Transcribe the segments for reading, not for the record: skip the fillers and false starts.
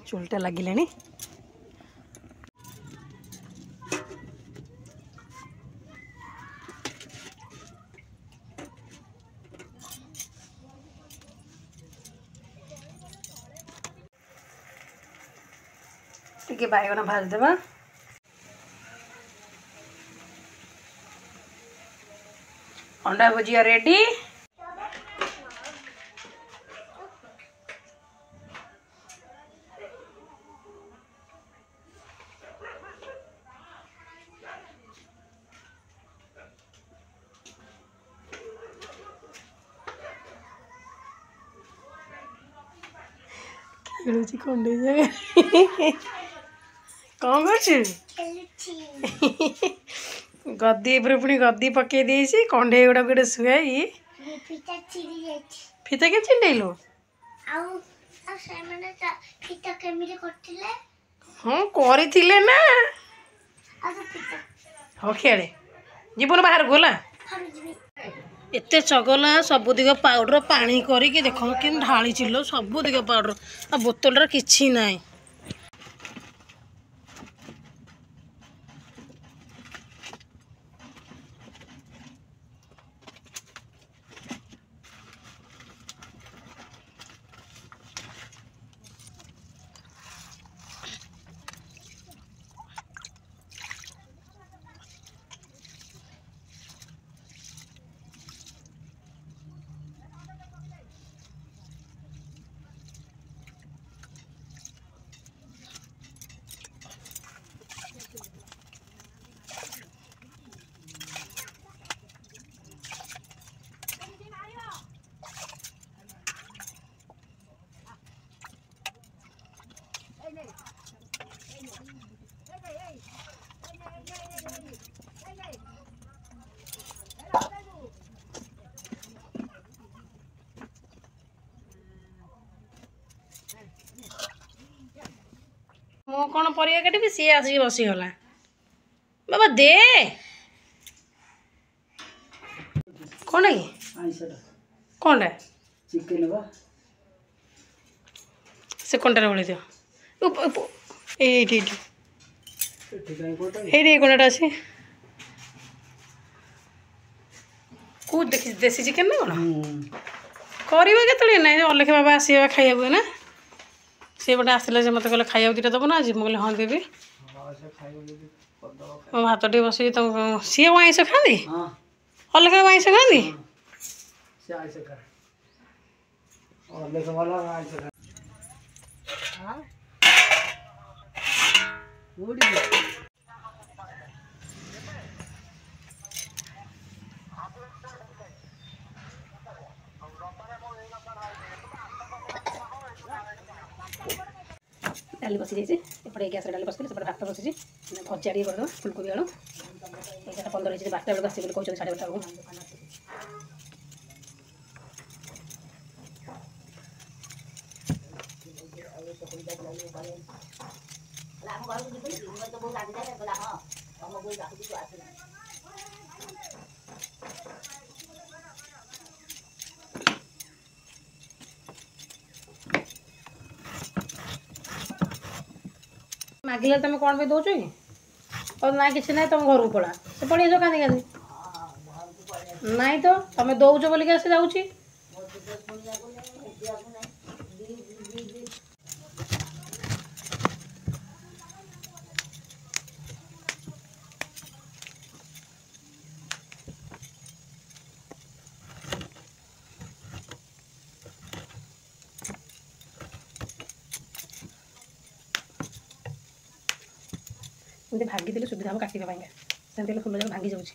चुलटा लगिलानी टिके बैगन भाजदेवा अंडा भुजिया रेडी खेलुची कंडे जगह कौन कर गद्दी पुणी गद्दी पकई देसी कंडे गुड़ा गोटे शुआई फिता के चिंडेलु हाँ करे ना हाँ खेले जीवन बाहर गला एत चगला सबुदिग पाउडर पानी करके देख कि ढाली चिल सबुदिग पाउडर आ बोतल किछि नाई मो कौन परिया काटि सी आसिक बसीगला बाबा दे कौन कि कौन चिकन से कंटार बोली दियो ये कौन अच्छे कौ देखी देसी चिकेन ना कौन करवा ना अलख बाबा आसवा खाइबा ना सी बटे आसला मत कहले खाइबा दुटा दब ना आज मुझे हाँ देवी मो भात टे बस सी आइस खाती अलग आइस खाती डाली बसी जाइए एपटे गैस डाली बस सेपटे भात बसी भजा टे करदे फुलकोबी आलू 11:15 हो 12टा बेलू आसो कहते 12:30 मागिले तुम कौन पे दौच कि और ना कि ना तुम घर को पड़ा से पड़ी जाओ कांदी कांदी नाई तो तुम दौच बोलिक से जाऊँगी भांगी देले सुविधा हम काटिबा पाइंगा सेंते फुल जाक भांगी जाउची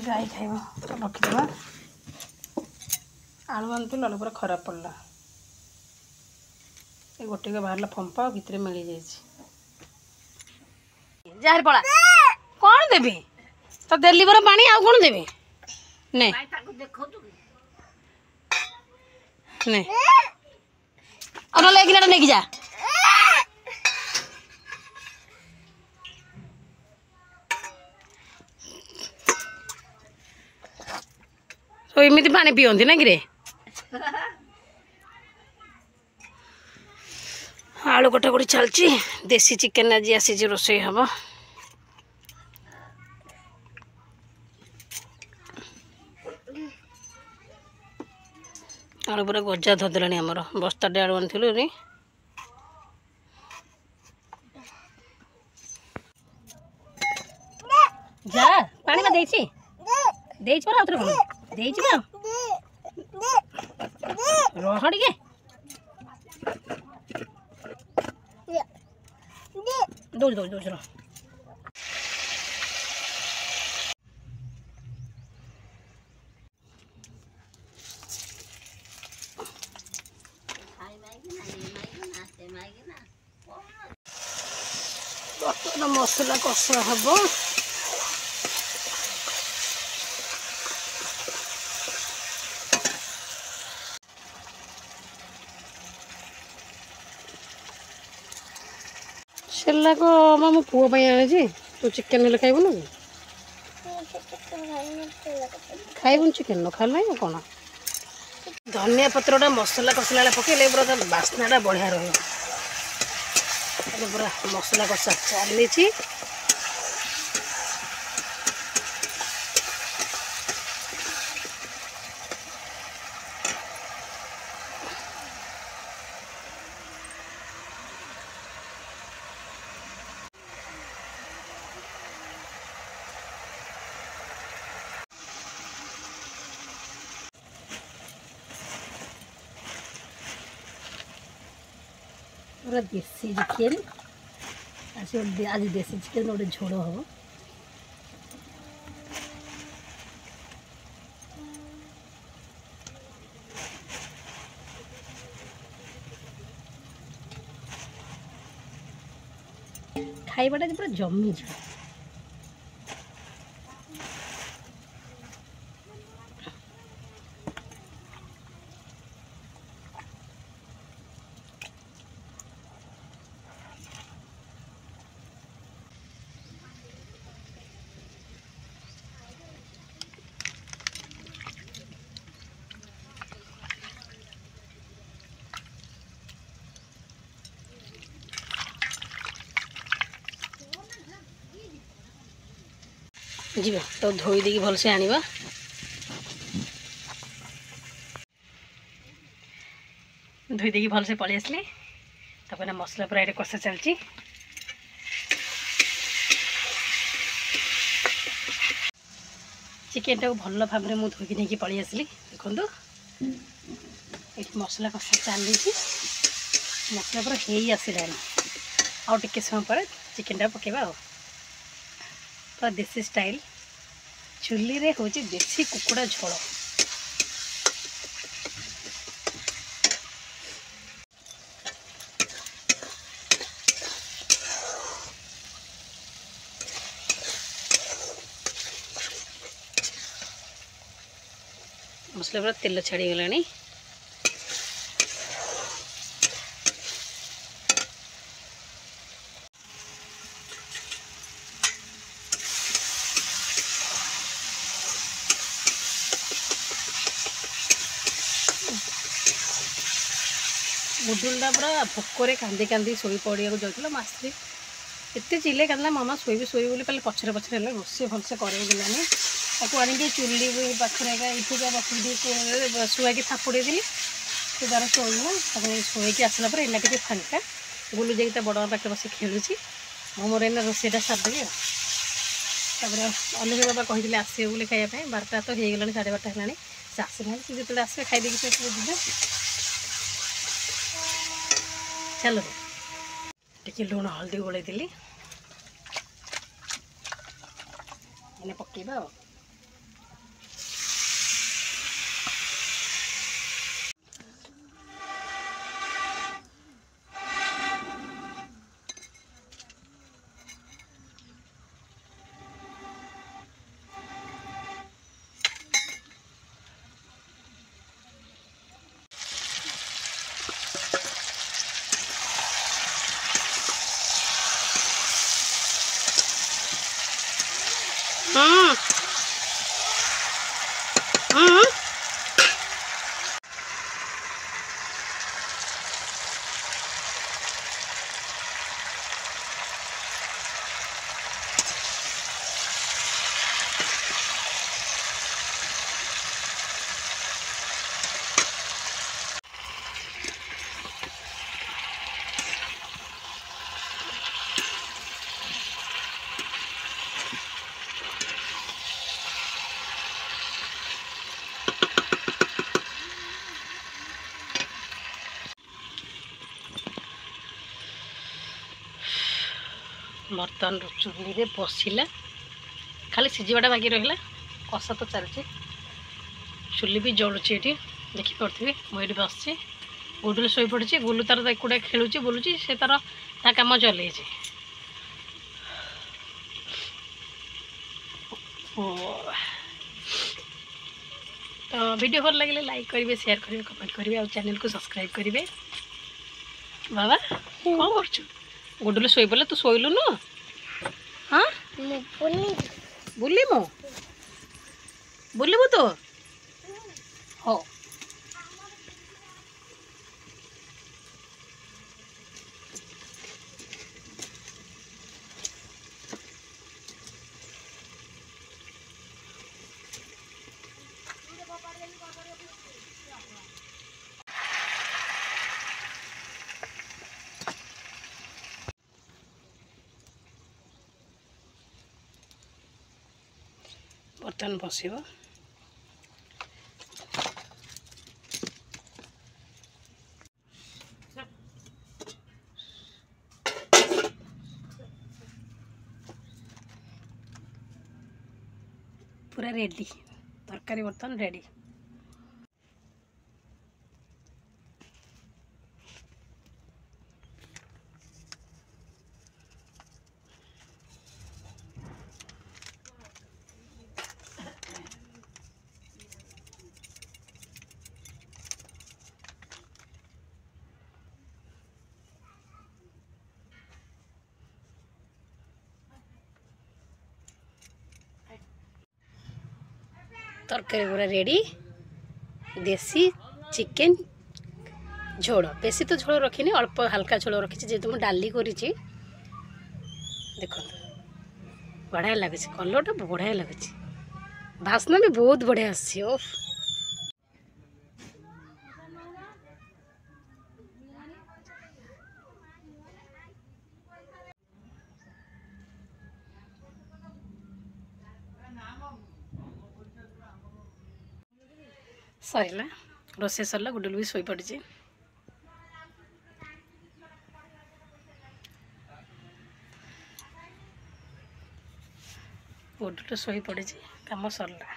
गाई खाइब रखिदेवा आलू आनतुल आलू पूरा खराब पड़ला ये गोटे के बाहर फंपा भितर मिली जाइए जार पड़ा कौन देवी तो देली पर पानी आउ कौन देवी ने ने और ले गिलाटा लेके जा एमती पानी पियंती ना कि आलू कटाकटी चलती देसी चिकेन आज आसी रोषे हम आलू पूरा गजा धरदेला आमर बस्ताटे आलू आनी नी जा पानी में देछि देछि पर आउथरे कोन देछि पर रोह टिके दौड़ दौड़ दौड़ चलो मसला कषा हम सेला को मो पुओ आनी तू चिकेन हेल्ले खाइबुन खाइबुन चिकेन न खाला कौन धनिया पत्रटा मसला कषला पकड़े पूरा बास्नाटा बढ़िया रही पूरा मसला कषा चली पूरा देसी चिकेन आज देसी चिकेन गोटे झोल हम खाइबाटा पूरा जमी जी तो धोई देकी भलसे आनिबा धोई देकी भलसे पलि आसली तब मसला पूरा ये कषा चलती चिकेन टाक भल भाव में मुझे धोईकी नहीं पलि आसली देखो ये मसला कषा चली मसला पूरा हो आसला आउ टिके समय पर चिकेन टा पकेबा पूरा देसी स्टाइल चुली रे होची देसी कुकुड़ा झोल मसला पूरा तेल छाड़ी गलानी बुडुलटा पूरा भोकर कांदी कांदी शोई पड़ा जाऊला मास्त्री एत चिले कांदा मामा शोबी शोबी बोली पहले पछरे पछरे रोषे भलसे करेलानी ताको आनिक चुली पाखे इठूका बस शुआई थापुड़े दिली से तार शोला शोक आसला पर एना टे फांका बुलू जाइए बड़ पाखे बस खेलुची मोर एना रोषेटा सारिदेवी अनिल बाबा कहते आसवे बोली खायापी 12टा तो हो गला 12:30 है से आसना से जो आसवे खाई से जी चलो टे लुण हल्दी गोल पकेबा बर्तन चुली बसिला खाली सीझाटा बाकी रहा कषा तो चलती चुली भी जलुची ये देखिपे मुझे बस गुडुल शोई पड़ी गुलू तार एकुटा खेलुची बुलूची से तार ता कम चल तो वीडियो भल लगे लाइक करेंगे शेयर करेंगे कमेंट करेंगे और चैनल को सब्सक्राइब करेंगे। बाबा कौन कर गुडुल शोई पड़े तू शोलुन हाँ बुलमु बुलबू तो हो बर्तन बस पूरा रेडी तरकारी बर्तन रेडी। तरकारी पूरा रेडी देसी चिकेन झोल बेसी तो झोल रखी अल्प हल्का झोल रखी जेहेतु मुझे डाली कर देख बढ़िया लगुच कलरटा बढ़िया लगुच बास्ना भी बहुत बढ़िया आसी सरला रोसे सरला गुडुल भी शोई पड़ी गुडुल शोई पड़ी कम सरला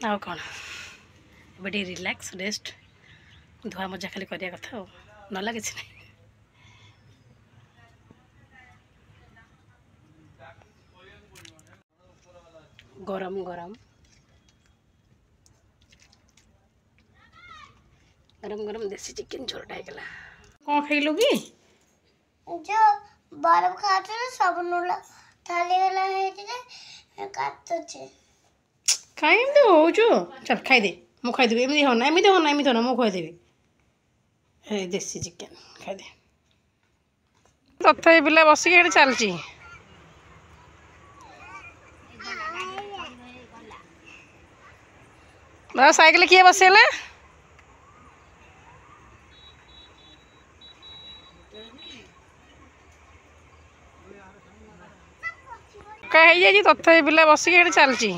आ कौन ए रिलैक्स रेस्ट धुआ मजा खाली करिया कथा नला किसी नहीं गरम गरम गरम गरम देसी चिकेन झोलटा होगा कौन खाइलु कि जो बर्फ खाते ना सब नूला थाली वाला है जे काट छे खाइम तो हो जो चल खाई दे मु खाई देबे एमदी होना एमदी होना एमदी होना मु खाई देबे ए देसी चिकेन खाई दे तथा बिला बस के चलची बा साइकिल किए बसेला कही तथा पिला बस चलची।